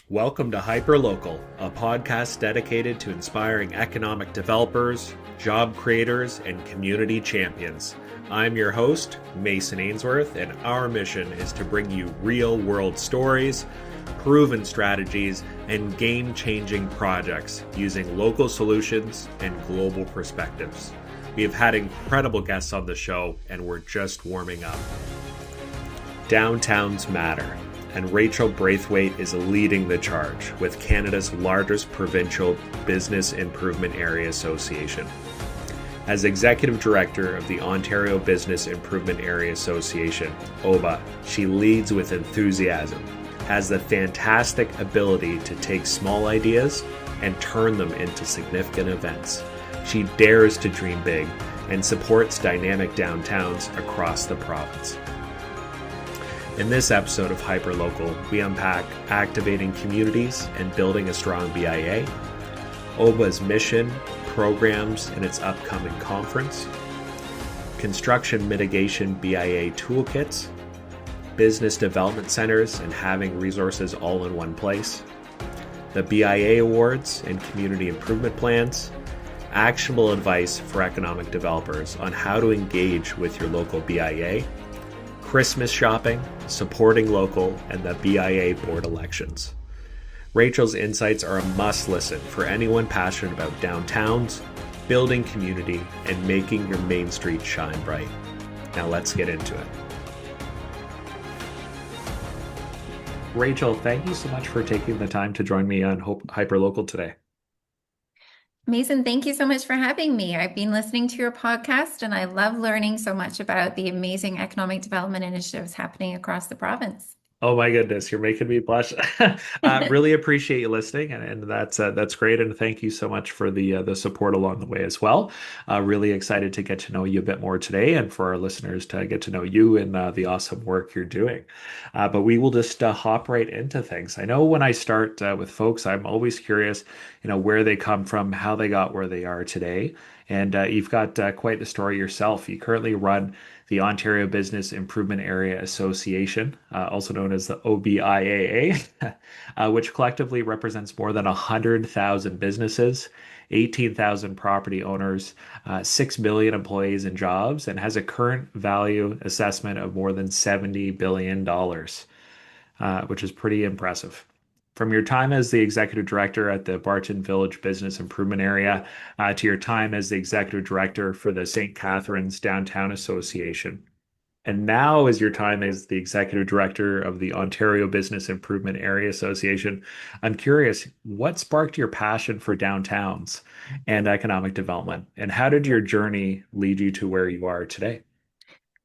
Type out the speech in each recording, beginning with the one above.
Welcome to Hyperlocal, a podcast dedicated to inspiring economic developers, job creators, and community champions. I'm your host, Mason Ainsworth, and our mission is to bring you real-world stories, proven strategies, and game-changing projects using local solutions and global perspectives. We have had incredible guests on the show, and we're just warming up. Downtowns matter, and Rachel Braithwaite is leading the charge with Canada's largest provincial business improvement area association. As Executive Director of the Ontario Business Improvement Area Association, OBIAA, she leads with enthusiasm, has the fantastic ability to take small ideas and turn them into significant events. She dares to dream big and supports dynamic downtowns across the province. In this episode of Hyperlocal, we unpack activating communities and building a strong BIA, OBIAA's mission, programs, and its upcoming conference, construction mitigation BIA toolkits, business development centers and having resources all in one place, the BIA awards and community improvement plans, actionable advice for economic developers on how to engage with your local BIA, Christmas shopping, supporting local, and the BIA board elections. Rachel's insights are a must listen for anyone passionate about downtowns, building community, and making your main street shine bright. Now let's get into it. Rachel, thank you so much for taking the time to join me on Hyperlocal today. Mason, thank you so much for having me. I've been listening to your podcast and I love learning so much about the amazing economic development initiatives happening across the province. Oh my goodness, you're making me blush. Really appreciate you listening, and that's great. And thank you so much for the support along the way as well. Really excited to get to know you a bit more today, and for our listeners to get to know you and the awesome work you're doing. But we will just hop right into things. I know when I start with folks, I'm always curious, where they come from, how they got where they are today. And you've got quite the story yourself. You currently run the Ontario Business Improvement Area Association, also known as the OBIAA, which collectively represents more than 100,000 businesses, 18,000 property owners, 6 million employees and jobs, and has a current value assessment of more than $70 billion, which is pretty impressive. From your time as the executive director at the Barton Village Business Improvement Area to your time as the executive director for the St. Catharines Downtown Association, and now as your time as the executive director of the Ontario Business Improvement Area Association, I'm curious, what sparked your passion for downtowns and economic development, and how did your journey lead you to where you are today?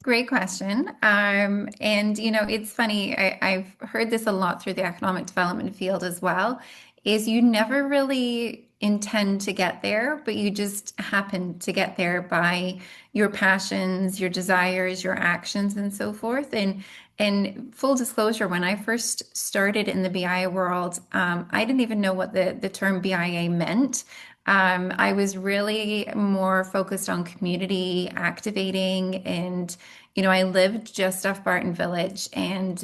Great question. It's funny, I've heard this a lot through the economic development field as well, is you never really intend to get there, but you just happen to get there by your passions, your desires, your actions, and so forth. And full disclosure, when I first started in the BIA world, I didn't even know what the term BIA meant. I was really more focused on community activating and I lived just off Barton Village and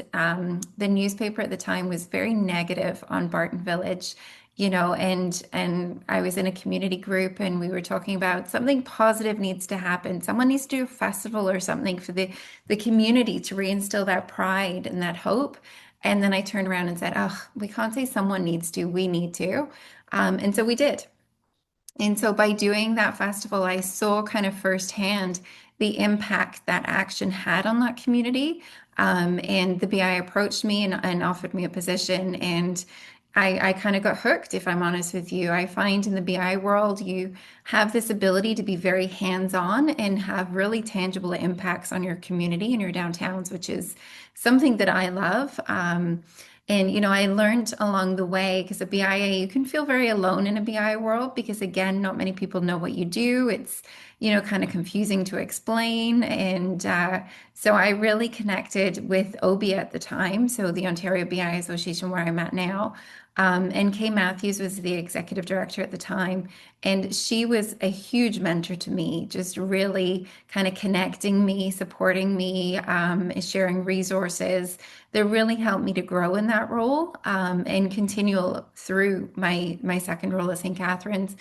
the newspaper at the time was very negative on Barton Village, and I was in a community group and we were talking about something positive needs to happen. Someone needs to do a festival or something for the community to reinstill that pride and that hope. And then I turned around and said, oh, we can't say someone needs to, we need to. And so we did. And so by doing that festival, I saw kind of firsthand the impact that action had on that community. And the BI approached me and offered me a position. And I kind of got hooked, if I'm honest with you. I find in the BI world, you have this ability to be very hands-on and have really tangible impacts on your community and your downtowns, which is something that I love. I learned along the way because a BIA, you can feel very alone in a BIA world because again, not many people know what you do. kind of confusing to explain. And so I really connected with OBIAA at the time, so the Ontario BI Association, where I'm at now. And Kay Matthews was the executive director at the time. And she was a huge mentor to me, just really kind of connecting me, supporting me, sharing resources that really helped me to grow in that role and continue through my second role at St. Catharines.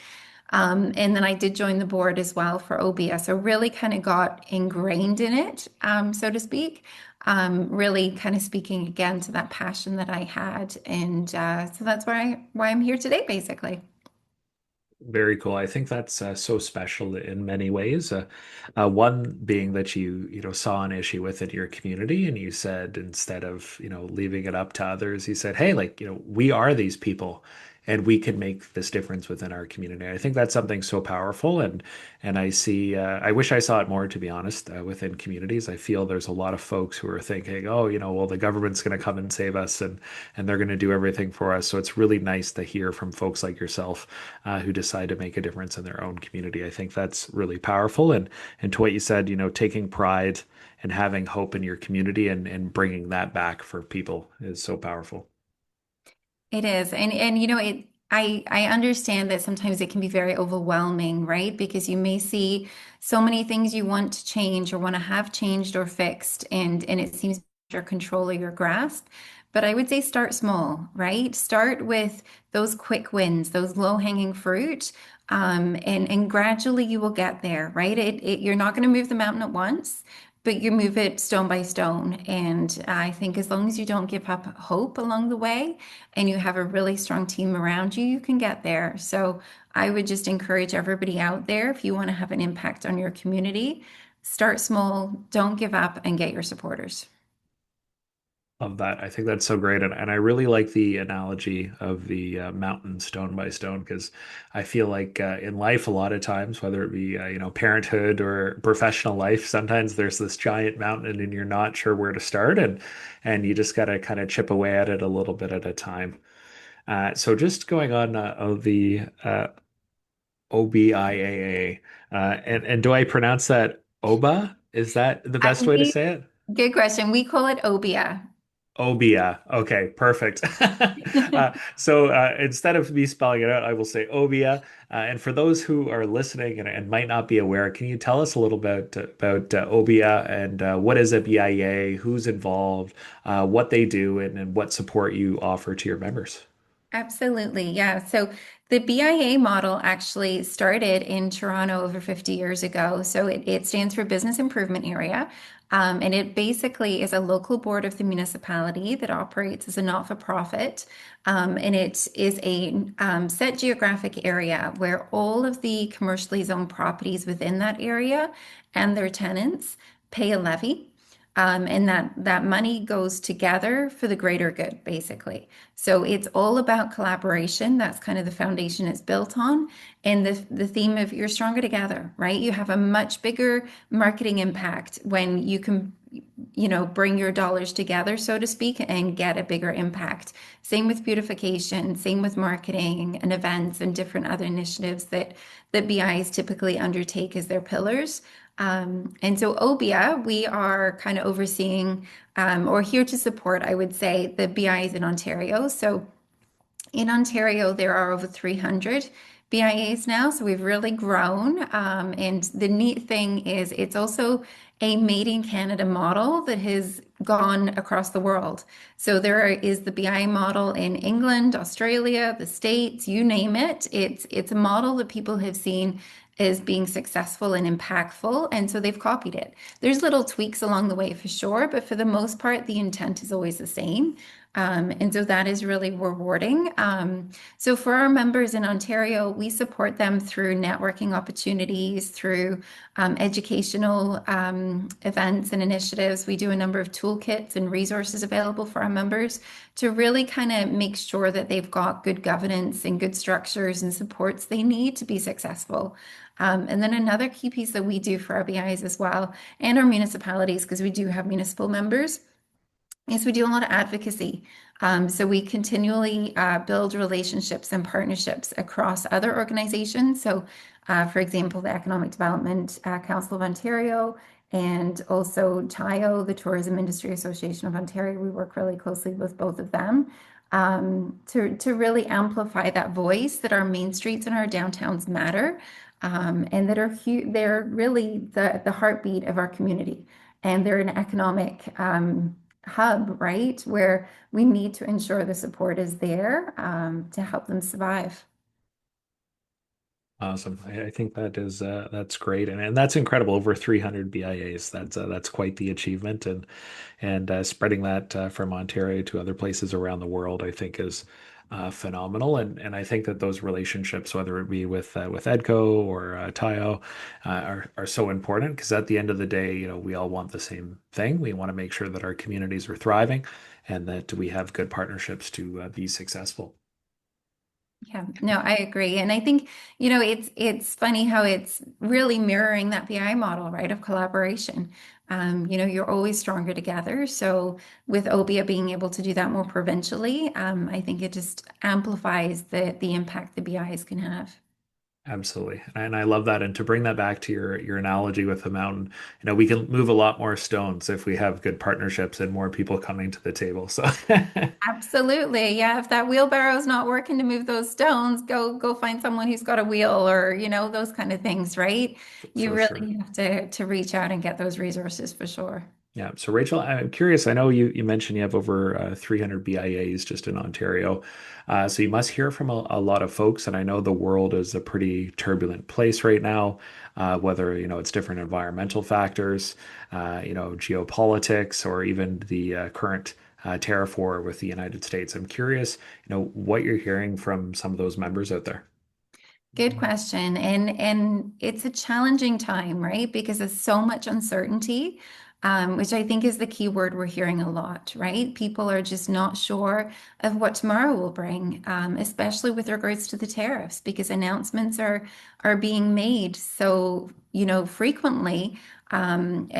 And then I did join the board as well for OBIAA. So really kind of got ingrained in it, so to speak. Really kind of speaking again to that passion that I had. And so that's why I'm here today, basically. Very cool. I think that's so special in many ways. One being that you saw an issue within your community, and you said instead of leaving it up to others, you said, "Hey, like we are these people, and we can make this difference within our community." I think that's something so powerful, and I see. I wish I saw it more, to be honest, within communities. I feel there's a lot of folks who are thinking, "Oh, well, the government's going to come and save us, and they're going to do everything for us." So it's really nice to hear from folks like yourself who decide to make a difference in their own community. I think that's really powerful. And to what you said, taking pride and having hope in your community and bringing that back for people is so powerful. It is. And I understand that sometimes it can be very overwhelming, right? Because you may see so many things you want to change or want to have changed or fixed and it seems your control or your grasp. But I would say start small, right? Start with those quick wins, those low-hanging fruit. And gradually you will get there, right? You're not going to move the mountain at once, but you move it stone by stone. And I think as long as you don't give up hope along the way and you have a really strong team around you, you can get there. So I would just encourage everybody out there, if you want to have an impact on your community, start small, don't give up, and get your supporters. Of that. I think that's so great. And I really like the analogy of the mountain stone by stone because I feel like in life, a lot of times, whether it be, parenthood or professional life, sometimes there's this giant mountain and you're not sure where to start. And you just got to kind of chip away at it a little bit at a time. So just going on of the OBIAA, and do I pronounce that OBA? Is that the I, best way to we, say it? Good question. We call it OBIAA. Obia. Okay, perfect. So instead of me spelling it out, I will say Obia. And for those who are listening and might not be aware, can you tell us a little bit about Obia and what is a BIA, who's involved, what they do, and what support you offer to your members? Absolutely. Yeah. So the BIA model actually started in Toronto over 50 years ago. So it stands for Business Improvement Area. And it basically is a local board of the municipality that operates as a not-for-profit. And it is a set geographic area where all of the commercially zoned properties within that area and their tenants pay a levy. And that money goes together for the greater good, basically. So it's all about collaboration. That's kind of the foundation it's built on. And the theme of you're stronger together, right? You have a much bigger marketing impact when you can, bring your dollars together, so to speak, and get a bigger impact. Same with beautification, same with marketing and events and different other initiatives that BIs typically undertake as their pillars. And so OBIA, we are kind of overseeing or here to support, I would say, the BIs in Ontario. So in Ontario, there are over 300 BIAs now, so we've really grown. And the neat thing is, it's also a made in Canada model that has gone across the world. So is the BIA model in England, Australia, the States, you name it. It's a model that people have seen as being successful and impactful, and so they've copied it. There's little tweaks along the way for sure, but for the most part, the intent is always the same. And so that is really rewarding. So for our members in Ontario, we support them through networking opportunities, through educational events and initiatives. We do a number of toolkits and resources available for our members to really kind of make sure that they've got good governance and good structures and supports they need to be successful. And then another key piece that we do for our BIs as well, and our municipalities, because we do have municipal members, is we do a lot of advocacy. So we continually build relationships and partnerships across other organizations. So For example, the Economic Development Council of Ontario and also TIO, the Tourism Industry Association of Ontario. We work really closely with both of them to really amplify that voice that our main streets and our downtowns matter, and that they're really the heartbeat of our community, and they're an economic hub, right, where we need to ensure the support is there to help them survive. Awesome. I think that's great, and that's incredible. Over 300 BIAs. That's quite the achievement, and spreading that from Ontario to other places around the world, I think is phenomenal. And I think that those relationships, whether it be with EDCO or TIO, are so important because at the end of the day, we all want the same thing. We want to make sure that our communities are thriving, and that we have good partnerships to be successful. Yeah, no, I agree. And I think, it's funny how it's really mirroring that BI model, right, of collaboration. You're always stronger together. So with OBIA being able to do that more provincially, I think it just amplifies the impact the BIs can have. Absolutely. And I love that. And to bring that back to your analogy with the mountain, we can move a lot more stones if we have good partnerships and more people coming to the table. So Absolutely. Yeah, if that wheelbarrow's not working to move those stones, go find someone who's got a wheel or, those kind of things, right? You for sure. really have to reach out and get those resources for sure. Yeah. So Rachel, I'm curious. I know you mentioned you have over 300 BIAs just in Ontario. So you must hear from a lot of folks. And I know the world is a pretty turbulent place right now, whether, it's different environmental factors, geopolitics, or even the current tariff war with the United States. I'm curious, what you're hearing from some of those members out there. Good question. And it's a challenging time, right? Because there's so much uncertainty, which I think is the key word we're hearing a lot, right? People are just not sure of what tomorrow will bring, especially with regards to the tariffs, because announcements are being made so, frequently, and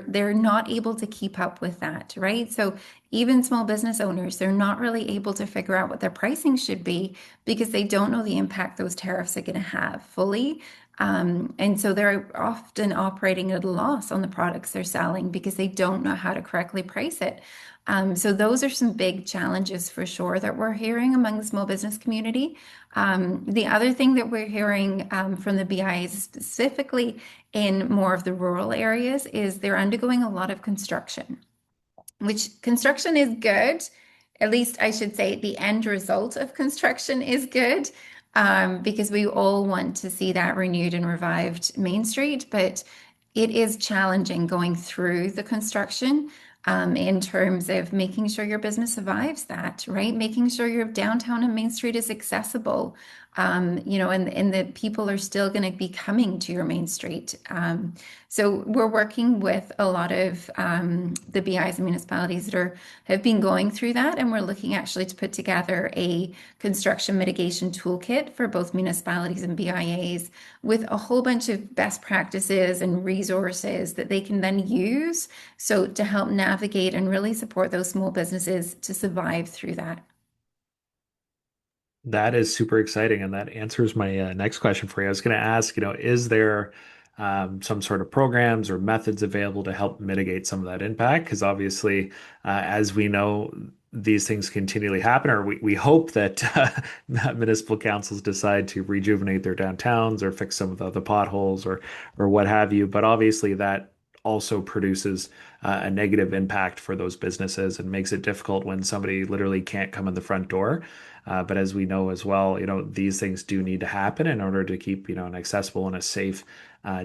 they're not able to keep up with that, right? So even small business owners, they're not really able to figure out what their pricing should be because they don't know the impact those tariffs are going to have fully. And so they're often operating at a loss on the products they're selling because they don't know how to correctly price it. So those are some big challenges for sure that we're hearing among the small business community. The other thing that we're hearing from the BIs specifically in more of the rural areas is they're undergoing a lot of construction, which construction is good. At least I should say the end result of construction is good, because we all want to see that renewed and revived Main Street, but it is challenging going through the construction, in terms of making sure your business survives that, right? Making sure your downtown and Main Street is accessible, and that people are still going to be coming to your Main Street. So we're working with a lot of the BIs and municipalities that have been going through that, and we're looking actually to put together a construction mitigation toolkit for both municipalities and BIAs with a whole bunch of best practices and resources that they can then use so to help navigate and really support those small businesses to survive through that. That is super exciting, and that answers my next question for you. I was going to ask, is there some sort of programs or methods available to help mitigate some of that impact? Because obviously, as we know, these things continually happen, or we hope that municipal councils decide to rejuvenate their downtowns or fix some of the potholes or what have you. But obviously, that also produces a negative impact for those businesses and makes it difficult when somebody literally can't come in the front door. But as we know as well, these things do need to happen in order to keep, an accessible and a safe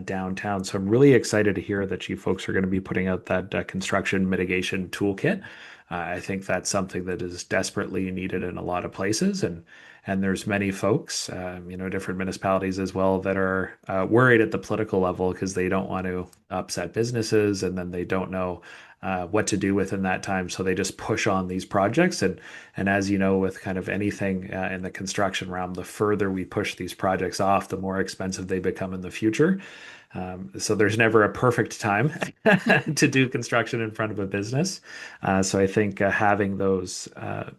downtown. So I'm really excited to hear that you folks are going to be putting out that construction mitigation toolkit. I think that's something that is desperately needed in a lot of places, and there's many folks, different municipalities as well that are worried at the political level because they don't want to upset businesses, and then they don't know what to do within that time. So they just push on these projects. And as you know, with kind of anything in the construction realm, the further we push these projects off, the more expensive they become in the future. So there's never a perfect time to do construction in front of a business. So I think having those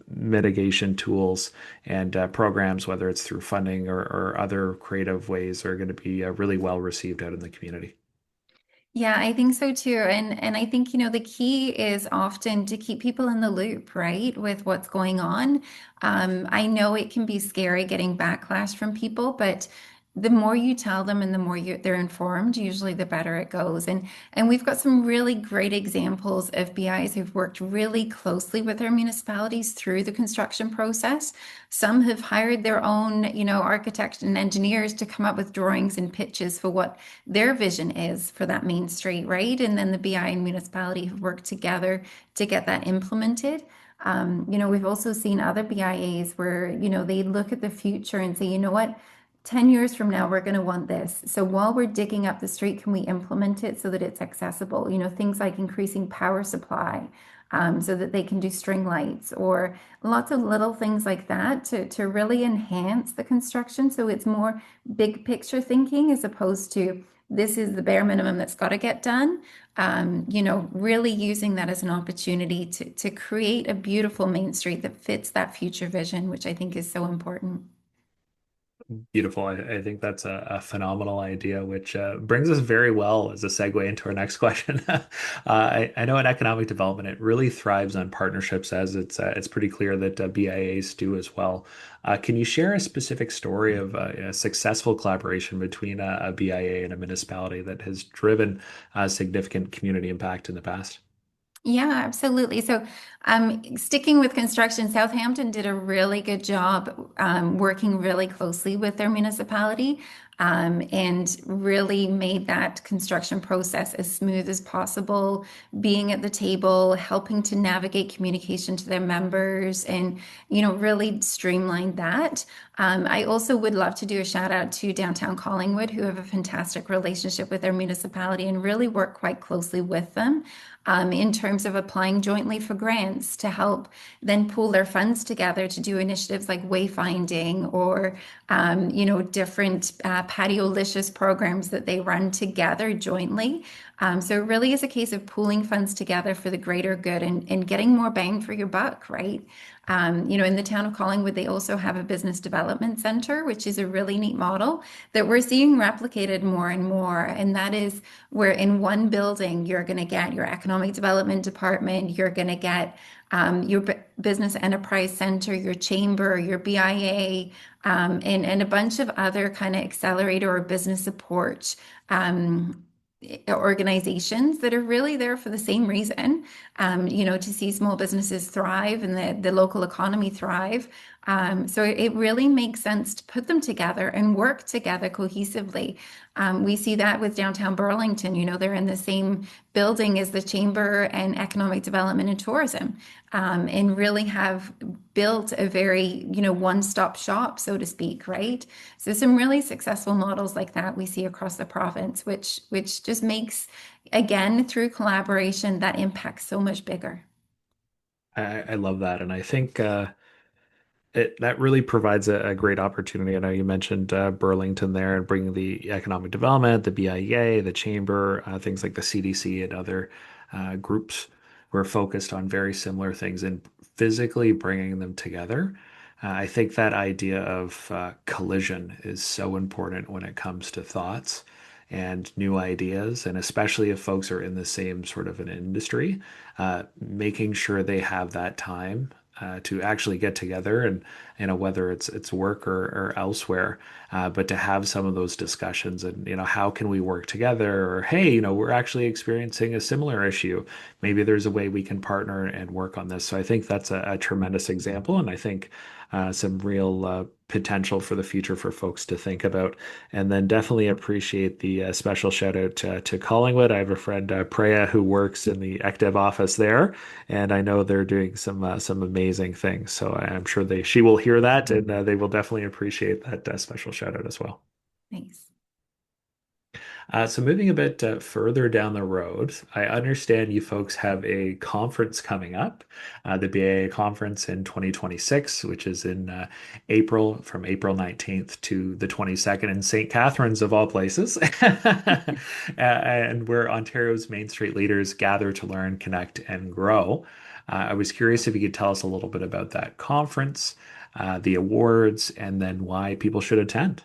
mitigation tools and programs, whether it's through funding or other creative ways, are going to be really well received out in the community. Yeah, I think so too. And I think, the key is often to keep people in the loop, right, with what's going on. I know it can be scary getting backlash from people, but the more you tell them and the more they're informed, usually the better it goes. And we've got some really great examples of BIs who've worked really closely with their municipalities through the construction process. Some have hired their own, architects and engineers to come up with drawings and pitches for what their vision is for that main street, right? And then the BI and municipality have worked together to get that implemented. We've also seen other BIAs where, they look at the future and say, you know what, 10 years from now, we're going to want this. So while we're digging up the street, can we implement it so that it's accessible? Things like increasing power supply, so that they can do string lights or lots of little things like that to really enhance the construction. So it's more big picture thinking as opposed to this is the bare minimum that's got to get done. Really using that as an opportunity to create a beautiful Main Street that fits that future vision, which I think is so important. Beautiful. I think that's a phenomenal idea, which brings us very well as a segue into our next question. I know in economic development, it really thrives on partnerships, as it's pretty clear that BIAs do as well. Can you share a specific story of a successful collaboration between a BIA and a municipality that has driven significant community impact in the past? Yeah, absolutely. So, sticking with construction, Southampton did a really good job working really closely with their municipality and really made that construction process as smooth as possible, being at the table, helping to navigate communication to their members, and really streamlined that. I also would love to do a shout out to Downtown Collingwood, who have a fantastic relationship with their municipality and really work quite closely with them in terms of applying jointly for grants to help then pool their funds together to do initiatives like wayfinding or, different patio-licious programs that they run together jointly. So it really is a case of pooling funds together for the greater good and getting more bang for your buck, right? In the town of Collingwood, they also have a business development center, which is a really neat model that we're seeing replicated more and more. And that is where in one building, you're going to get your economic development department, you're going to get your business enterprise center, your chamber, your BIA, and a bunch of other kind of accelerator or business support organizations that are really there for the same reason, to see small businesses thrive and the local economy thrive. So it really makes sense to put them together and work together cohesively. We see that with downtown Burlington. They're in the same building as the Chamber and Economic Development and Tourism, and really have built a very, one-stop shop, so to speak, right? So some really successful models like that we see across the province, which just makes, again, through collaboration, that impact so much bigger. I love that. And I think that really provides a great opportunity. I know you mentioned Burlington there and bringing the economic development, the BIEA, the chamber, things like the CDC and other groups who are focused on very similar things and physically bringing them together. I think that idea of collision is so important when it comes to thoughts and new ideas, and especially if folks are in the same sort of an industry, making sure they have that time to actually get together and whether it's work or elsewhere, but to have some of those discussions and how can we work together, or hey, we're actually experiencing a similar issue, maybe there's a way we can partner and work on this. So I think that's a tremendous example, and I think some real potential for the future for folks to think about. And then definitely appreciate the special shout out to Collingwood. I have a friend, Preya, who works in the ECDev office there, and I know they're doing some amazing things. So I'm sure she will hear that, and they will definitely appreciate that special shout out as well. Thanks. So moving a bit further down the road, I understand you folks have a conference coming up, the BIA conference in 2026, which is in April, from April 19th to the 22nd in St. Catharines of all places, and where Ontario's Main Street leaders gather to learn, connect, and grow. I was curious if you could tell us a little bit about that conference, the awards, and then why people should attend.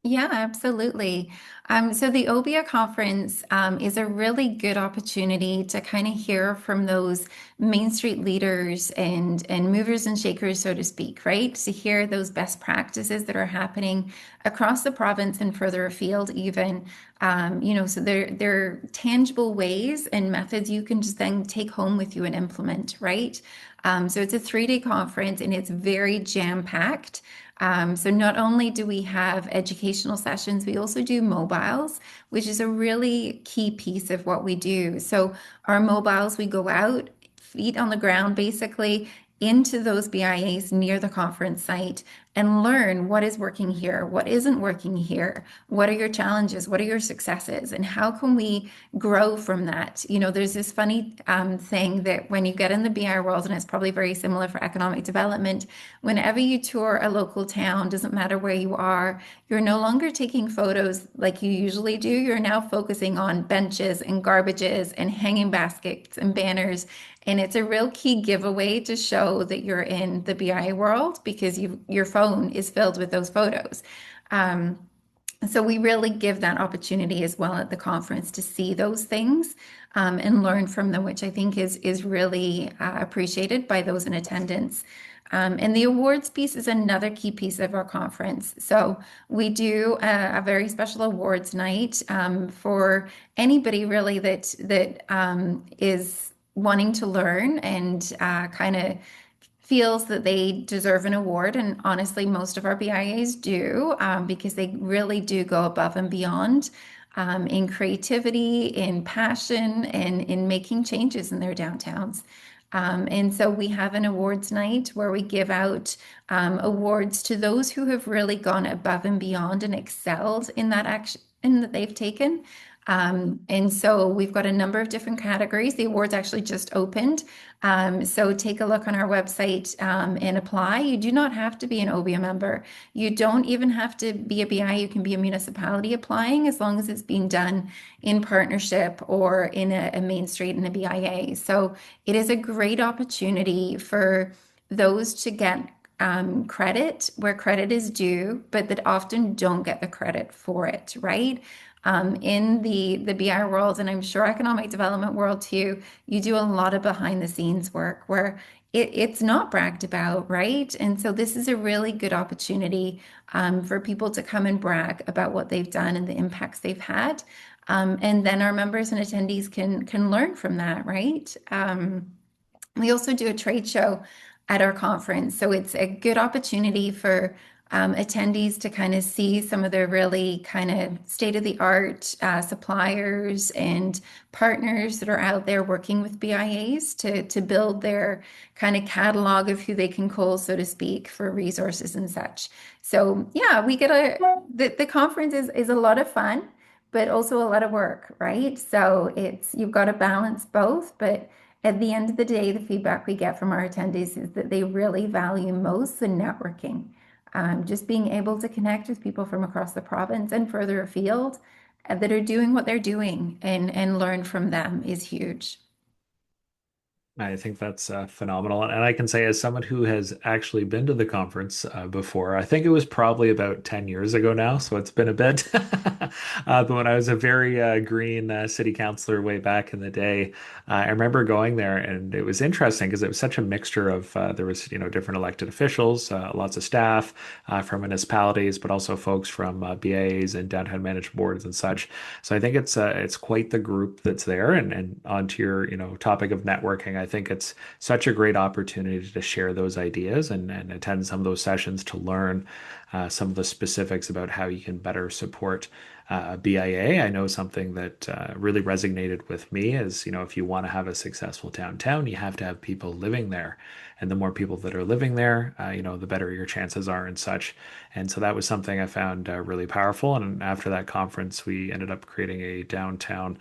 Yeah, absolutely. So the OBIAA conference is a really good opportunity to kind of hear from those Main Street leaders and movers and shakers, so to speak, right? To hear those best practices that are happening across the province and further afield, even. So they're tangible ways and methods you can just then take home with you and implement, right? So it's a 3-day conference and it's very jam-packed. So not only do we have educational sessions, we also do mobiles, which is a really key piece of what we do. So our mobiles, we go out, feet on the ground, basically into those BIAs near the conference site and learn what is working here, what isn't working here, what are your challenges, what are your successes, and how can we grow from that? There's this funny thing that when you get in the BI world, and it's probably very similar for economic development, whenever you tour a local town, doesn't matter where you are, you're no longer taking photos like you usually do. You're now focusing on benches and garbages and hanging baskets and banners. And it's a real key giveaway to show that you're in the BI world because your phone is filled with those photos. Um, so we really give that opportunity as well at the conference to see those things and learn from them, which I think is really appreciated by those in attendance. And the awards piece is another key piece of our conference. So we do a very special awards night for anybody really that is wanting to learn and kind of feels that they deserve an award. And honestly, most of our BIAs do because they really do go above and beyond in creativity, in passion, and in making changes in their downtowns. And so we have an awards night where we give out awards to those who have really gone above and beyond and excelled in that action that they've taken. And so we've got a number of different categories. The awards actually just opened. So take a look on our website and apply. You do not have to be an OBIAA member. You don't even have to be a BI. You can be a municipality applying as long as it's being done in partnership or in a Main Street and a BIA. So it is a great opportunity for those to get credit where credit is due, but that often don't get the credit for it, right? In the BI world, and I'm sure economic development world too, you do a lot of behind the scenes work where it's not bragged about, right? And so this is a really good opportunity for people to come and brag about what they've done and the impacts they've had. And then our members and attendees can learn from that, right? We also do a trade show at our conference. So it's a good opportunity for attendees to kind of see some of the really kind of state-of-the-art suppliers and partners that are out there working with BIAs to build their kind of catalog of who they can call, so to speak, for resources and such. So yeah, the conference is a lot of fun, but also a lot of work, right? So you've got to balance both, but at the end of the day, the feedback we get from our attendees is that they really value most the networking. Just being able to connect with people from across the province and further afield that are doing what they're doing and learn from them is huge. I think that's phenomenal. And I can say, as someone who has actually been to the conference before, I think it was probably about 10 years ago now, so it's been a bit. But when I was a very green city councilor way back in the day, I remember going there, and it was interesting because it was such a mixture of there was, different elected officials, lots of staff from municipalities, but also folks from BAs and downtown managed boards and such. So I think it's quite the group that's there. And onto your, topic of networking, I think it's such a great opportunity to share those ideas and attend some of those sessions to learn some of the specifics about how you can better support a BIA. I know something that really resonated with me is, if you want to have a successful downtown, you have to have people living there. And the more people that are living there, the better your chances are and such. And so that was something I found really powerful. And after that conference, we ended up creating a downtown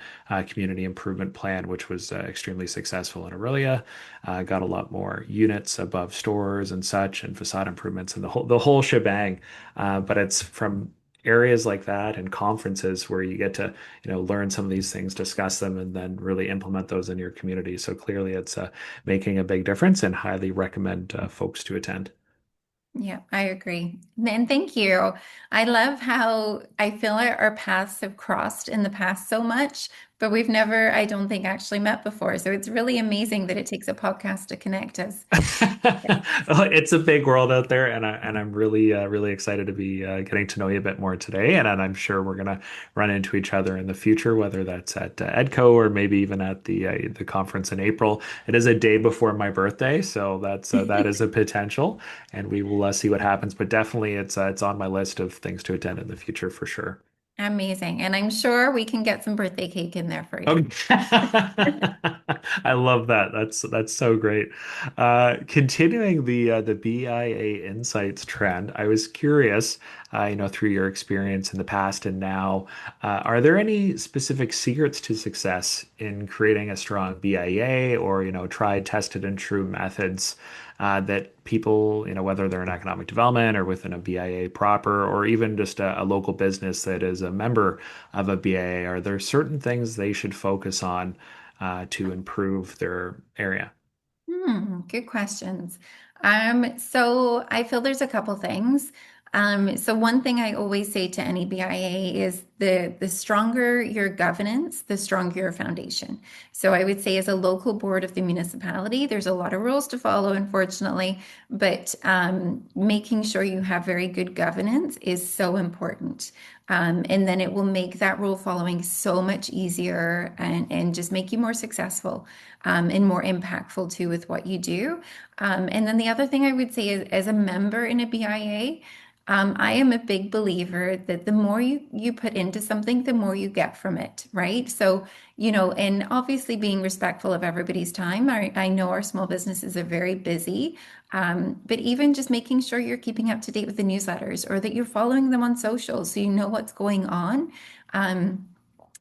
community improvement plan, which was extremely successful in Aurelia. Got a lot more units above stores and such, and facade improvements, and the whole shebang. But it's from areas like that and conferences where you get to learn some of these things, discuss them, and then really implement those in your community. So clearly, it's making a big difference, and highly recommend folks to attend. Yeah, I agree. And thank you. I love how I feel like our paths have crossed in the past so much, but we've never, I don't think, actually met before. So it's really amazing that it takes a podcast to connect us. Well, it's a big world out there, and I'm really excited to be getting to know you a bit more today. And I'm sure we're gonna run into each other in the future, whether that's at EDCO or maybe even at the conference in April. It is a day before my birthday, so that is a potential, and we will see what happens. But definitely, it's on my list of things to attend in the future for sure. Amazing. And I'm sure we can get some birthday cake in there for you. Okay. I love that. That's so great. Continuing the BIA Insights trend, I was curious, through your experience in the past and now, are there any specific secrets to success in creating a strong BIA or, tried, tested, and true methods that people, whether they're in economic development or within a BIA proper, or even just a local business that is a member of a BIA, are there certain things they should focus on to improve their area? Good questions. So I feel there's a couple things. So one thing I always say to any BIA is the stronger your governance, the stronger your foundation. So I would say as a local board of the municipality, there's a lot of rules to follow, unfortunately, but making sure you have very good governance is so important. And then it will make that rule following so much easier and just make you more successful and more impactful too with what you do. And then the other thing I would say is, as a member in a BIA, I am a big believer that the more you put into something, the more you get from it, right? So, and obviously being respectful of everybody's time. I know our small businesses are very busy, but even just making sure you're keeping up to date with the newsletters or that you're following them on social so you know what's going on. Um,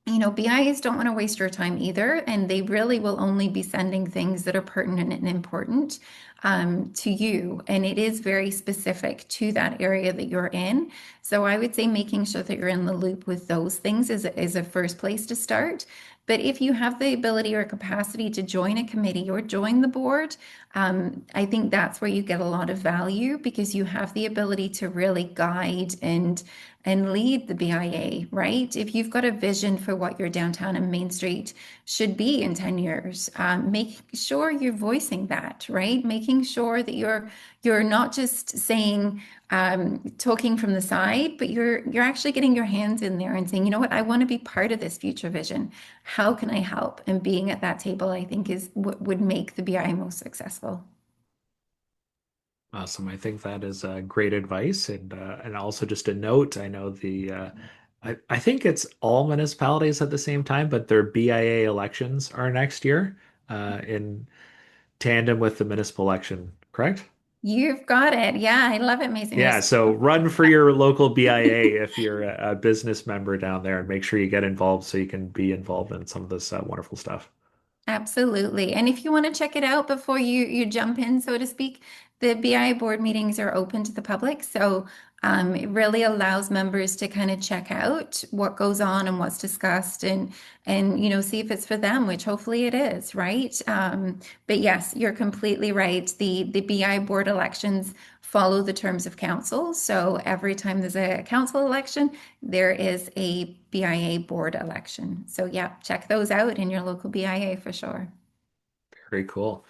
BIs don't want to waste your time either, and they really will only be sending things that are pertinent and important to you. And it is very specific to that area that you're in. So I would say making sure that you're in the loop with those things is a first place to start. But if you have the ability or capacity to join a committee or join the board, I think that's where you get a lot of value because you have the ability to really guide and lead the BIA, right? If you've got a vision for what your downtown and Main Street should be in 10 years, make sure you're voicing that, right? Making sure that you're not just saying talking from the side, but you're actually getting your hands in there and saying, you know what, I want to be part of this future vision. How can I help? And being at that table, I think, is what would make the BI most successful. Awesome. I think that is great advice, and also just a note. I know I think it's all municipalities at the same time, but their BIA elections are next year, in tandem with the municipal election, correct? You've got it. Yeah, I love it, Mason. You're Yeah, so so run for your local BIA if you're a business member down there, and make sure you get involved so you can be involved in some of this wonderful stuff. absolutely. And if you want to check it out before you jump in, so to speak, the BI board meetings are open to the public. So it really allows members to kind of check out what goes on and what's discussed and see if it's for them, which hopefully it is, right? But yes, you're completely right. The BI board elections follow the terms of council. So every time there's a council election, there is a BIA board election. So yeah, check those out in your local BIA for sure. Very cool.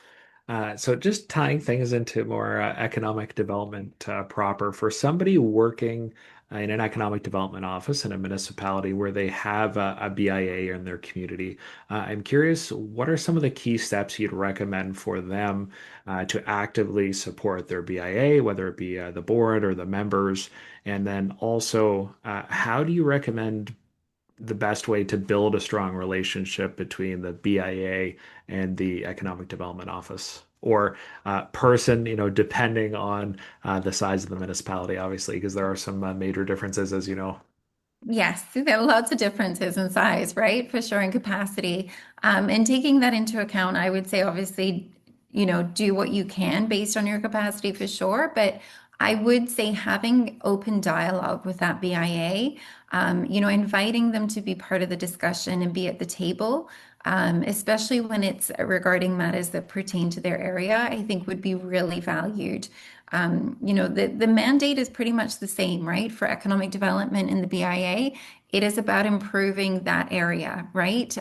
So just tying things into more economic development proper, for somebody working in an economic development office in a municipality where they have a BIA in their community, I'm curious, what are some of the key steps you'd recommend for them to actively support their BIA, whether it be the board or the members? And then also, how do you recommend the best way to build a strong relationship between the BIA and the Economic Development Office or person, depending on the size of the municipality, obviously, because there are some major differences, as you know. Yes, there are lots of differences in size, right? For sure, and capacity. And taking that into account, I would say obviously, do what you can based on your capacity for sure. But I would say having open dialogue with that BIA, inviting them to be part of the discussion and be at the table, especially when it's regarding matters that pertain to their area, I think would be really valued. The mandate is pretty much the same, right? For economic development in the BIA, it is about improving that area, right?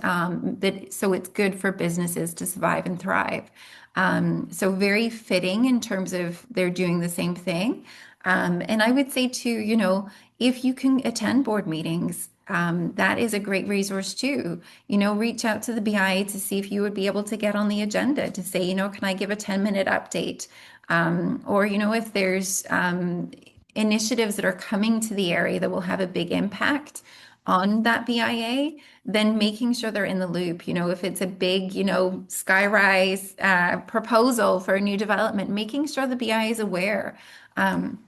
So it's good for businesses to survive and thrive. So very fitting in terms of they're doing the same thing. And I would say too, if you can attend board meetings, that is a great resource too. Reach out to the BIA to see if you would be able to get on the agenda to say, can I give a 10-minute update? Or, if there's initiatives that are coming to the area that will have a big impact on that BIA, then making sure they're in the loop. If it's a big, skyrise proposal for a new development, making sure the BIA is aware. Um,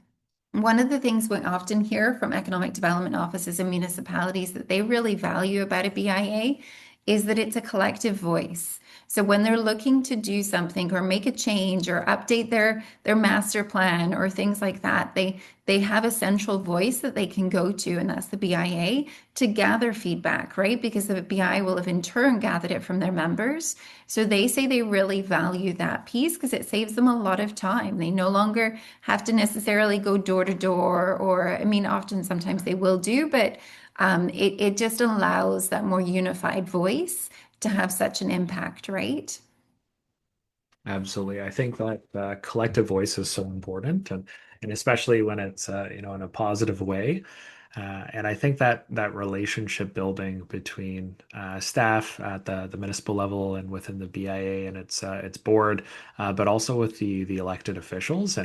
One of the things we often hear from economic development offices and municipalities that they really value about a BIA is that it's a collective voice. So when they're looking to do something or make a change or update their master plan or things like that, they have a central voice that they can go to, and that's the BIA, to gather feedback, right? Because the BIA will have in turn gathered it from their members. So they say they really value that piece because it saves them a lot of time. They no longer have to necessarily go door to door, or I mean, often sometimes they will do, but it just allows that more unified voice to have such an impact, right? Absolutely. I think that collective voice is so important and especially when it's in a positive way. And I think that that relationship building between staff at the municipal level and within the BIA and its board, but also with the elected officials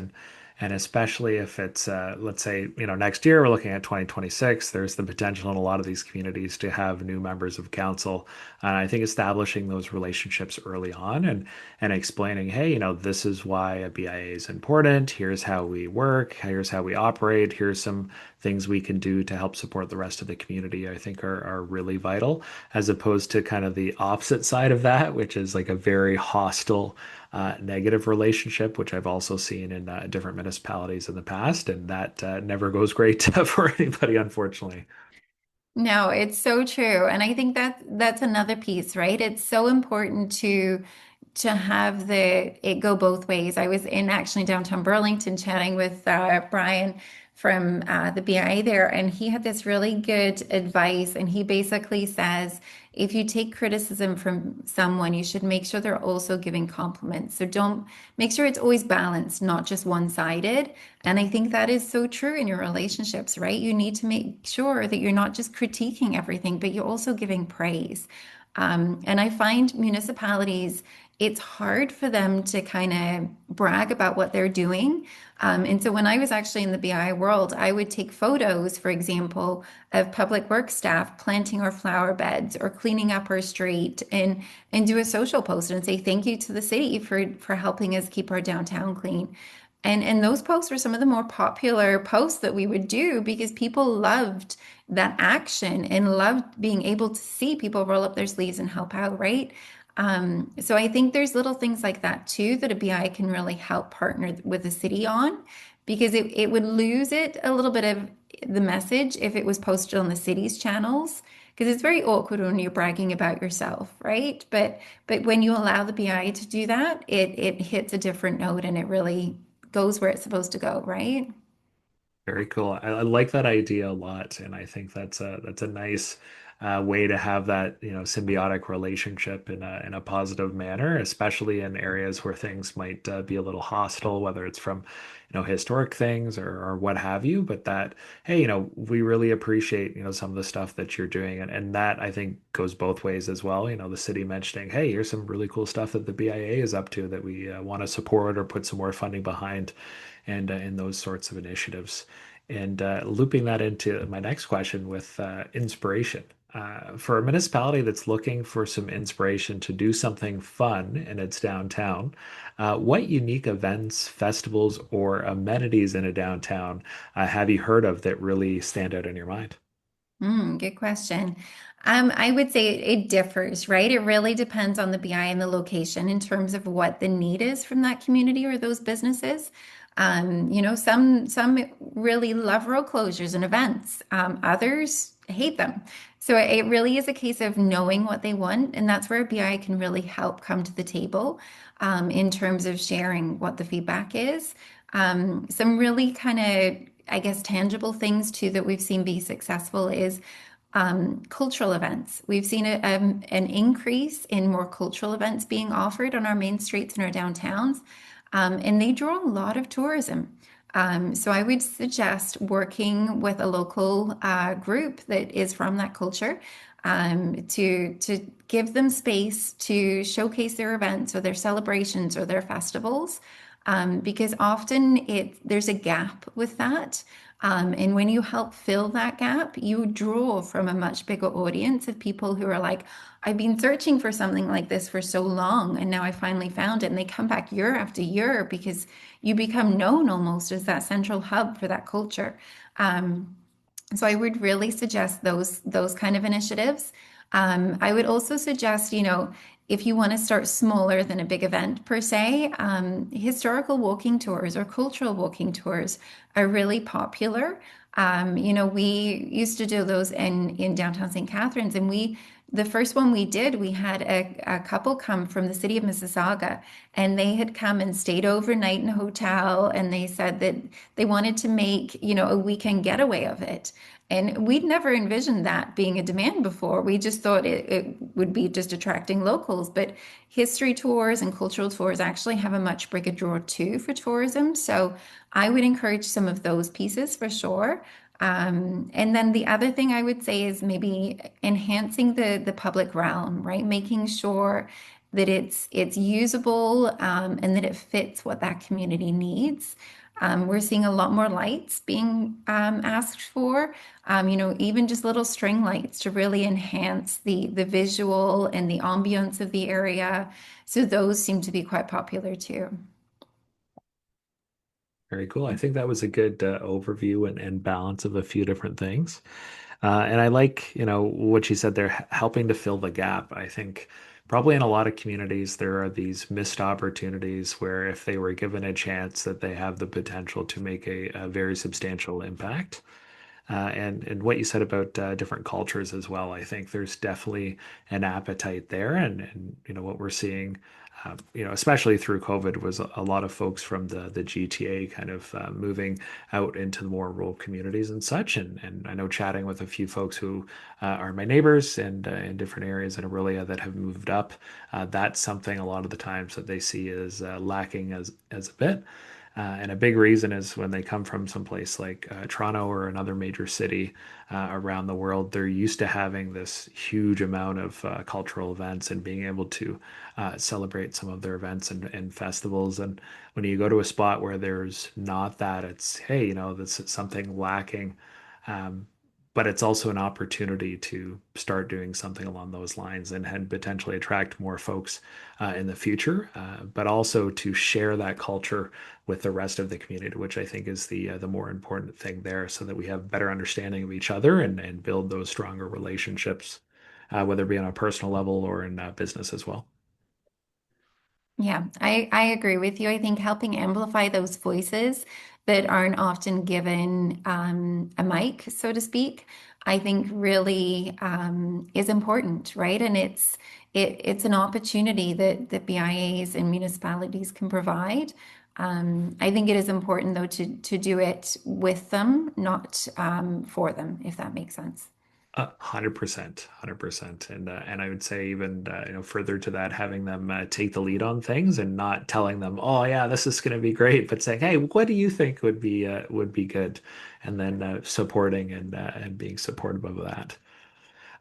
and especially if it's let's say next year we're looking at 2026, there's the potential in a lot of these communities to have new members of council. And I think establishing those relationships early on and explaining, hey, this is why a BIA is important. Here's how we work. Here's how we operate. Here's some things we can do to help support the rest of the community, I think are really vital, as opposed to kind of the opposite side of that, which is like a very hostile, negative relationship, which I've also seen in different municipalities in the past. And that never goes great for anybody, unfortunately. No, it's so true. And I think that's another piece, right? It's so important to have it go both ways. I was in actually downtown Burlington chatting with Brian from the BIA there, and he had this really good advice. And he basically says, if you take criticism from someone, you should make sure they're also giving compliments. So don't make sure it's always balanced, not just one-sided. And I think that is so true in your relationships, right? You need to make sure that you're not just critiquing everything, but you're also giving praise. And I find municipalities, it's hard for them to kind of brag about what they're doing. And so when I was actually in the BI world, I would take photos, for example, of public works staff planting our flower beds or cleaning up our street and do a social post and say thank you to the city for helping us keep our downtown clean. And those posts were some of the more popular posts that we would do because people loved that action and loved being able to see people roll up their sleeves and help out, right? So I think there's little things like that too that a BI can really help partner with the city on because it would lose it a little bit of the message if it was posted on the city's channels because it's very awkward when you're bragging about yourself, right? But when you allow the BI to do that, it hits a different note and it really goes where it's supposed to go, right? Very cool. I like that idea a lot, and I think that's a nice way to have that symbiotic relationship in a positive manner, especially in areas where things might be a little hostile, whether it's from historic things or what have you. But that hey, we really appreciate some of the stuff that you're doing, and that I think goes both ways as well. The city mentioning, hey, here's some really cool stuff that the BIA is up to that we want to support or put some more funding behind and in those sorts of initiatives. And looping that into my next question with inspiration. For a municipality that's looking for some inspiration to do something fun in its downtown, what unique events, festivals, or amenities in a downtown have you heard of that really stand out in your mind? Good question. I would say it differs, right? It really depends on the BI and the location in terms of what the need is from that community or those businesses. Some really love road closures and events. Others hate them. So it really is a case of knowing what they want, and that's where BI can really help come to the table in terms of sharing what the feedback is. Some really kind of, I guess, tangible things too that we've seen be successful is cultural events. We've seen an increase in more cultural events being offered on our main streets and our downtowns, and they draw a lot of tourism. So I would suggest working with a local group that is from that culture to give them space to showcase their events or their celebrations or their festivals, because often there's a gap with that. And when you help fill that gap, you draw from a much bigger audience of people who are like, I've been searching for something like this for so long, and now I finally found it. And they come back year after year because you become known almost as that central hub for that culture. So I would really suggest those kind of initiatives. I would also suggest, if you want to start smaller than a big event per se, historical walking tours or cultural walking tours are really popular. We used to do those in downtown St. Catharines, and the first one we did, we had a couple come from the city of Mississauga, and they had come and stayed overnight in a hotel, and they said that they wanted to make, a weekend getaway of it. And we'd never envisioned that being a demand before. We just thought it would be just attracting locals. But history tours and cultural tours actually have a much bigger draw too for tourism. So I would encourage some of those pieces for sure. And then the other thing I would say is maybe enhancing the public realm, right? Making sure that it's usable and that it fits what that community needs. We're seeing a lot more lights being asked for, even just little string lights to really enhance the visual and the ambience of the area. So those seem to be quite popular too. Very cool. I think that was a good overview and balance of a few different things. And I like, what you said there, helping to fill the gap. I think probably in a lot of communities, there are these missed opportunities where if they were given a chance that they have the potential to make a very substantial impact. And what you said about different cultures as well, I think there's definitely an appetite there, and what we're seeing, especially through COVID, was a lot of folks from the GTA kind of moving out into the more rural communities and such. And I know chatting with a few folks who are my neighbors and in different areas in Aurelia that have moved up, that's something a lot of the times that they see as lacking as a bit. And a big reason is when they come from someplace like Toronto or another major city around the world, they're used to having this huge amount of cultural events and being able to celebrate some of their events and festivals. And when you go to a spot where there's not that, it's, hey, this is something lacking. Um, but it's also an opportunity to start doing something along those lines and potentially attract more folks in the future, but also to share that culture with the rest of the community, which I think is the more important thing there, so that we have better understanding of each other and build those stronger relationships, whether it be on a personal level or in business as well. Yeah, I agree with you. I think helping amplify those voices that aren't often given a mic, so to speak, I think really is important, right? And it's an opportunity that BIAs and municipalities can provide. I think it is important though to do it with them, not for them, if that makes sense. 100%, 100%, and I would say even further to that, having them take the lead on things and not telling them, oh yeah, this is going to be great, but saying, hey, what do you think would be good, and then supporting and being supportive of that.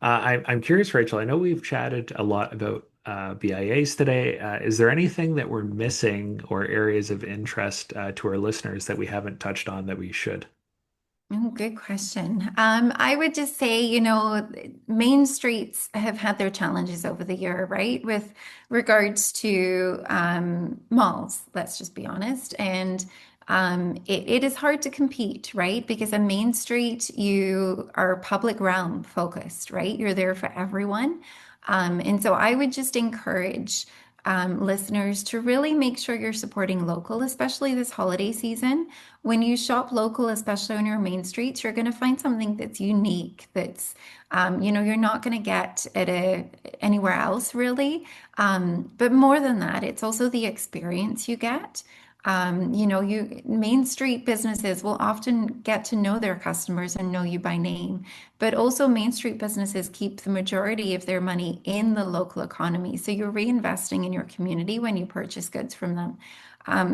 I'm curious, Rachel. I know we've chatted a lot about BIAs today. Is there anything that we're missing or areas of interest to our listeners that we haven't touched on that we should? Oh, good question. I would just say, main streets have had their challenges over the year, right? With regards to malls, let's just be honest. And it is hard to compete, right? Because a main street, you are public realm focused, right? You're there for everyone. And so I would just encourage listeners to really make sure you're supporting local, especially this holiday season. When you shop local, especially on your main streets, you're going to find something that's unique, that's, you're not going to get at anywhere else really. But more than that, it's also the experience you get. Main street businesses will often get to know their customers and know you by name, but also Main Street businesses keep the majority of their money in the local economy. So you're reinvesting in your community when you purchase goods from them.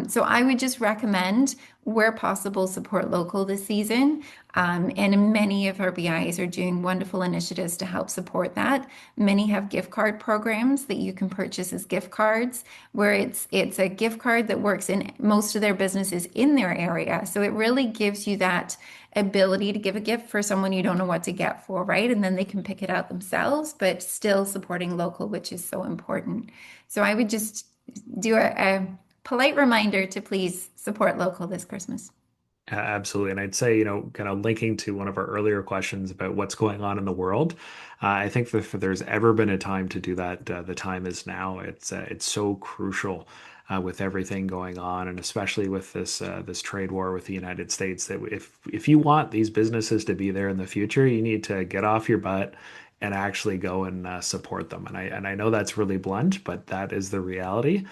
So I would just recommend, where possible, support local this season. And many of our BIs are doing wonderful initiatives to help support that. Many have gift card programs that you can purchase as gift cards, where it's a gift card that works in most of their businesses in their area. So it really gives you that ability to give a gift for someone you don't know what to get for, right? And then they can pick it out themselves, but still supporting local, which is so important. So I would just do a polite reminder to please support local this Christmas. Absolutely. And I'd say, kind of linking to one of our earlier questions about what's going on in the world, I think that if there's ever been a time to do that, the time is now. It's so crucial with everything going on, and especially with this trade war with the United States, that if you want these businesses to be there in the future, you need to get off your butt and actually go and support them. And I know that's really blunt, but that is the reality.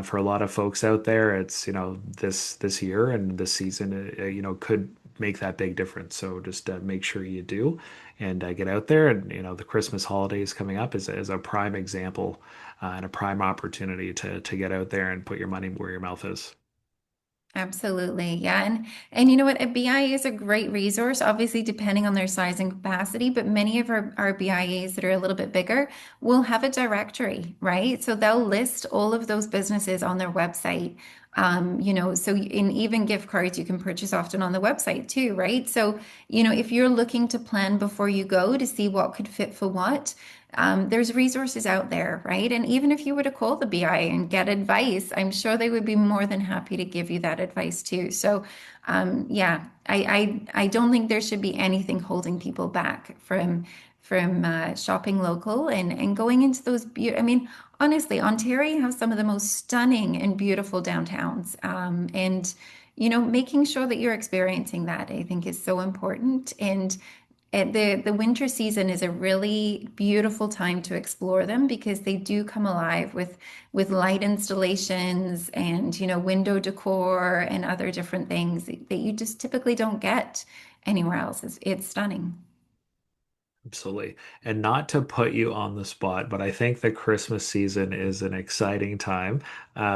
For a lot of folks out there, it's this year and this season, could make that big difference. So just make sure you do, and get out there. And the Christmas holidays coming up is a prime example, and a prime opportunity to get out there and put your money where your mouth is. Absolutely. Yeah. And you know what? A BIA is a great resource, obviously depending on their size and capacity, but many of our BIAs that are a little bit bigger will have a directory, right? So they'll list all of those businesses on their website. So in even gift cards you can purchase often on the website too, right? So, if you're looking to plan before you go to see what could fit for what, there's resources out there, right? And even if you were to call the BI and get advice, I'm sure they would be more than happy to give you that advice too. So, yeah, I don't think there should be anything holding people back from shopping local and going into those I mean, honestly, Ontario has some of the most stunning and beautiful downtowns. And making sure that you're experiencing that, I think, is so important. And the winter season is a really beautiful time to explore them because they do come alive with light installations and window decor and other different things that you just typically don't get anywhere else. It's stunning. Absolutely. And not to put you on the spot, but I think the Christmas season is an exciting time.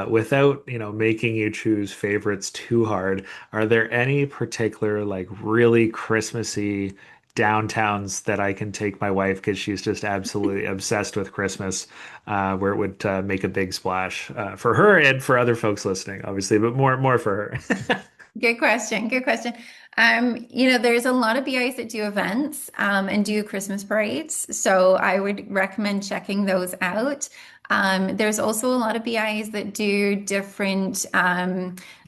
Without, making you choose favorites too hard, are there any particular, like, really Christmassy downtowns that I can take my wife, because she's just absolutely obsessed with Christmas, where it would make a big splash for her and for other folks listening, obviously, but more for her. Good question. Good question. There's a lot of BIs that do events and do Christmas parades. So I would recommend checking those out. There's also a lot of BIs that do different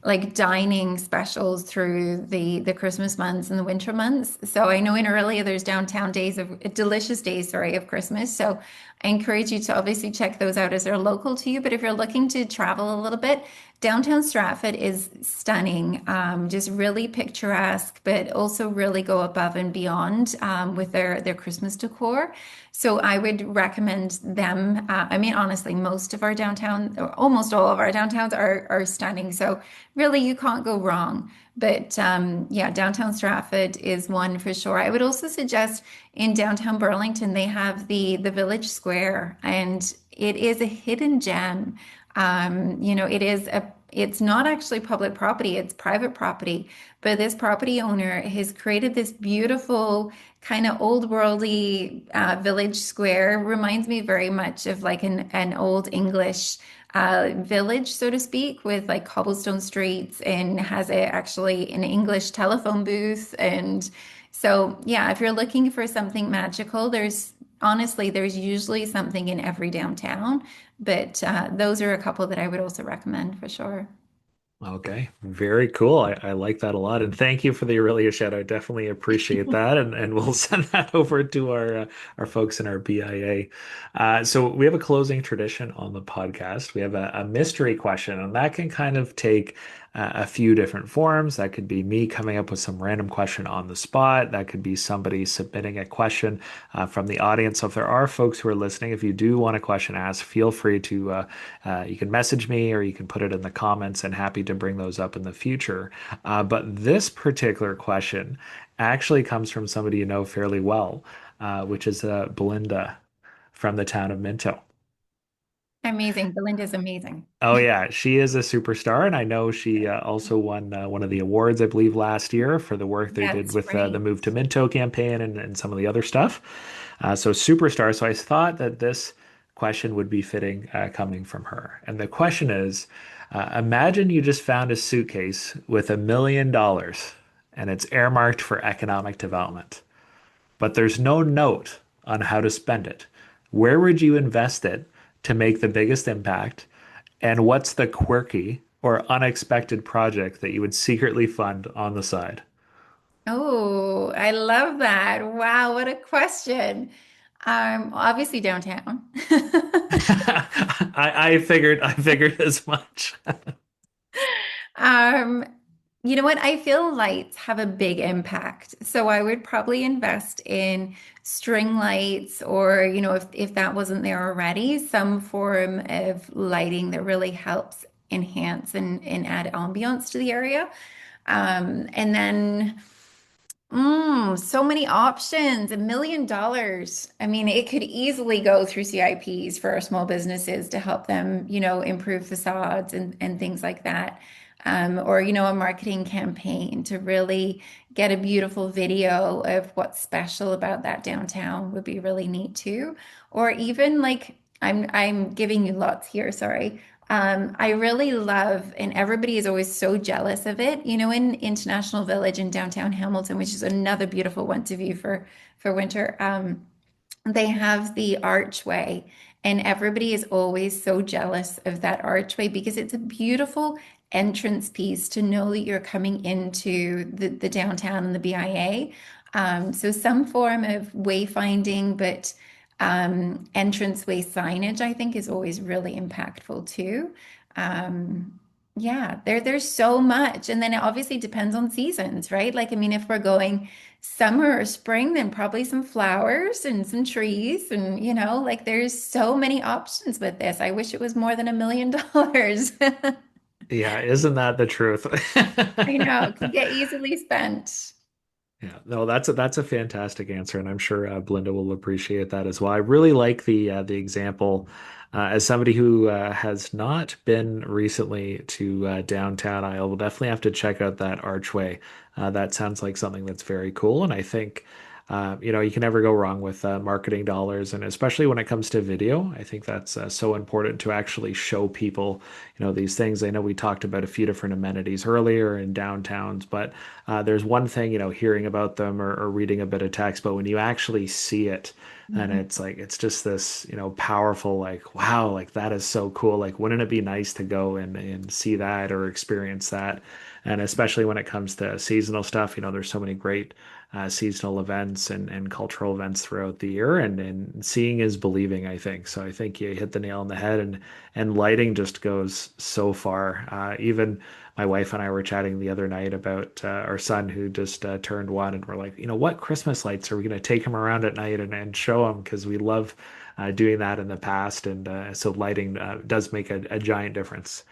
like dining specials through the Christmas months and the winter months. So I know in earlier there's downtown days of delicious days, sorry, of Christmas. So I encourage you to obviously check those out as they're local to you. But if you're looking to travel a little bit, downtown Stratford is stunning, just really picturesque, but also really go above and beyond with their Christmas decor. So I would recommend them. I mean, honestly, most of our downtown, or almost all of our downtowns are stunning. So really, you can't go wrong. But yeah, downtown Stratford is one for sure. I would also suggest in downtown Burlington, they have the Village Square, and it is a hidden gem. It's not actually public property, it's private property. But this property owner has created this beautiful kind of old worldy village square. Reminds me very much of like an old English village, so to speak, with like cobblestone streets and has actually an English telephone booth. And so, yeah, if you're looking for something magical, there's usually something in every downtown, but those are a couple that I would also recommend for sure. Okay, very cool. I like that a lot. And thank you for the Aurelia shout. I definitely appreciate that. And we'll send that over to our folks in our BIA. So we have a closing tradition on the podcast. We have a mystery question, and that can kind of take a few different forms. That could be me coming up with some random question on the spot. That could be somebody submitting a question from the audience. So if there are folks who are listening, if you do want a question asked, feel free to you can message me or you can put it in the comments, and happy to bring those up in the future. But this particular question actually comes from somebody you know fairly well, which is Belinda from the town of Minto. Amazing. Belinda's amazing. Oh yeah, she is a superstar, and I know she also won one of the awards, I believe, last year for the work they did That's with the right. Move to Minto campaign and some of the other stuff. So superstar. So I thought that this question would be fitting coming from her. And the question is, imagine you just found a suitcase with $1 million and it's earmarked for economic development, but there's no note on how to spend it. Where would you invest it to make the biggest impact? And what's the quirky or unexpected project that you would secretly fund on the side? Oh, I love that. Wow, what a question. Obviously downtown. I figured as much. Um, you know what? I feel lights have a big impact. So I would probably invest in string lights or, if that wasn't there already, some form of lighting that really helps enhance and add ambiance to the area. And then so many options, $1 million. I mean, it could easily go through CIPs for our small businesses to help them, improve facades and things like that. Or, a marketing campaign to really get a beautiful video of what's special about that downtown would be really neat too. Or even like I'm giving you lots here, sorry. I really love, and everybody is always so jealous of it, in International Village in downtown Hamilton, which is another beautiful one to view for winter. They have the archway, and everybody is always so jealous of that archway because it's a beautiful entrance piece to know that you're coming into the downtown and the BIA. So some form of wayfinding, but entranceway signage, I think, is always really impactful too. Yeah, there's so much. And then it obviously depends on seasons, right? Like, I mean, if we're going summer or spring, then probably some flowers and some trees. And, like there's so many options with this. I wish it was more than $1 million. Yeah, isn't that the truth? I know, it could get easily spent. Yeah, no, that's a fantastic answer, and I'm sure Belinda will appreciate that as well. I really like the example as somebody who has not been recently to downtown. I will definitely have to check out that archway. That sounds like something that's very cool, and I think you can never go wrong with marketing dollars, and especially when it comes to video. I think that's so important to actually show people, these things. I know we talked about a few different amenities earlier in downtowns, but there's one thing, hearing about them or reading a bit of text, but when you actually see it, and Mhm. it's like it's just this, powerful, like, wow, like that is so cool. Like, wouldn't it be nice to go and see that or experience that? And especially when it comes to seasonal stuff, there's so many great seasonal events and cultural events throughout the year, and seeing is believing, I think. So I think you hit the nail on the head, and lighting just goes so far. Even my wife and I were chatting the other night about our son who just turned 1, and we're like, what Christmas lights are we going to take him around at night and show him? Because we love doing that in the past, and so lighting does make a giant difference.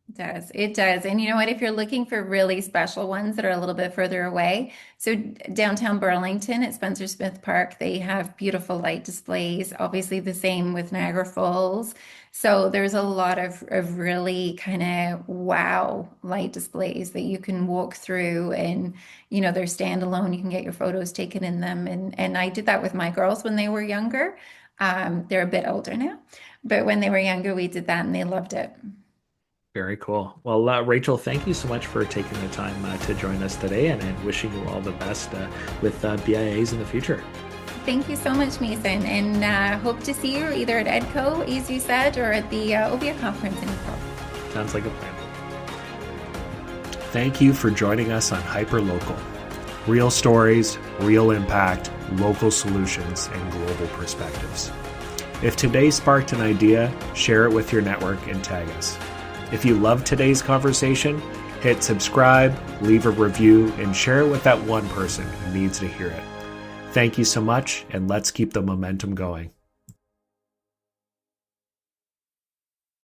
It does. It does. And you know what? If you're looking for really special ones that are a little bit further away, so downtown Burlington at Spencer Smith Park, they have beautiful light displays. Obviously, the same with Niagara Falls. So there's a lot of really kind of wow light displays that you can walk through, and they're standalone. You can get your photos taken in them. And I did that with my girls when they were younger. They're a bit older now, but when they were younger, we did that and they loved it. Very cool. Well, Rachel, thank you so much for taking the time to join us today, and wishing you all the best with BIAs in the future. Thank you so much, Mason, and hope to see you either at EDCO, as you said, or at the OBIAA conference in April. Sounds like a plan. Thank you for joining us on Hyperlocal. Real stories, real impact, local solutions, and global perspectives. If today sparked an idea, share it with your network and tag us. If you loved today's conversation, hit subscribe, leave a review, and share it with that one person who needs to hear it. Thank you so much, and let's keep the momentum going.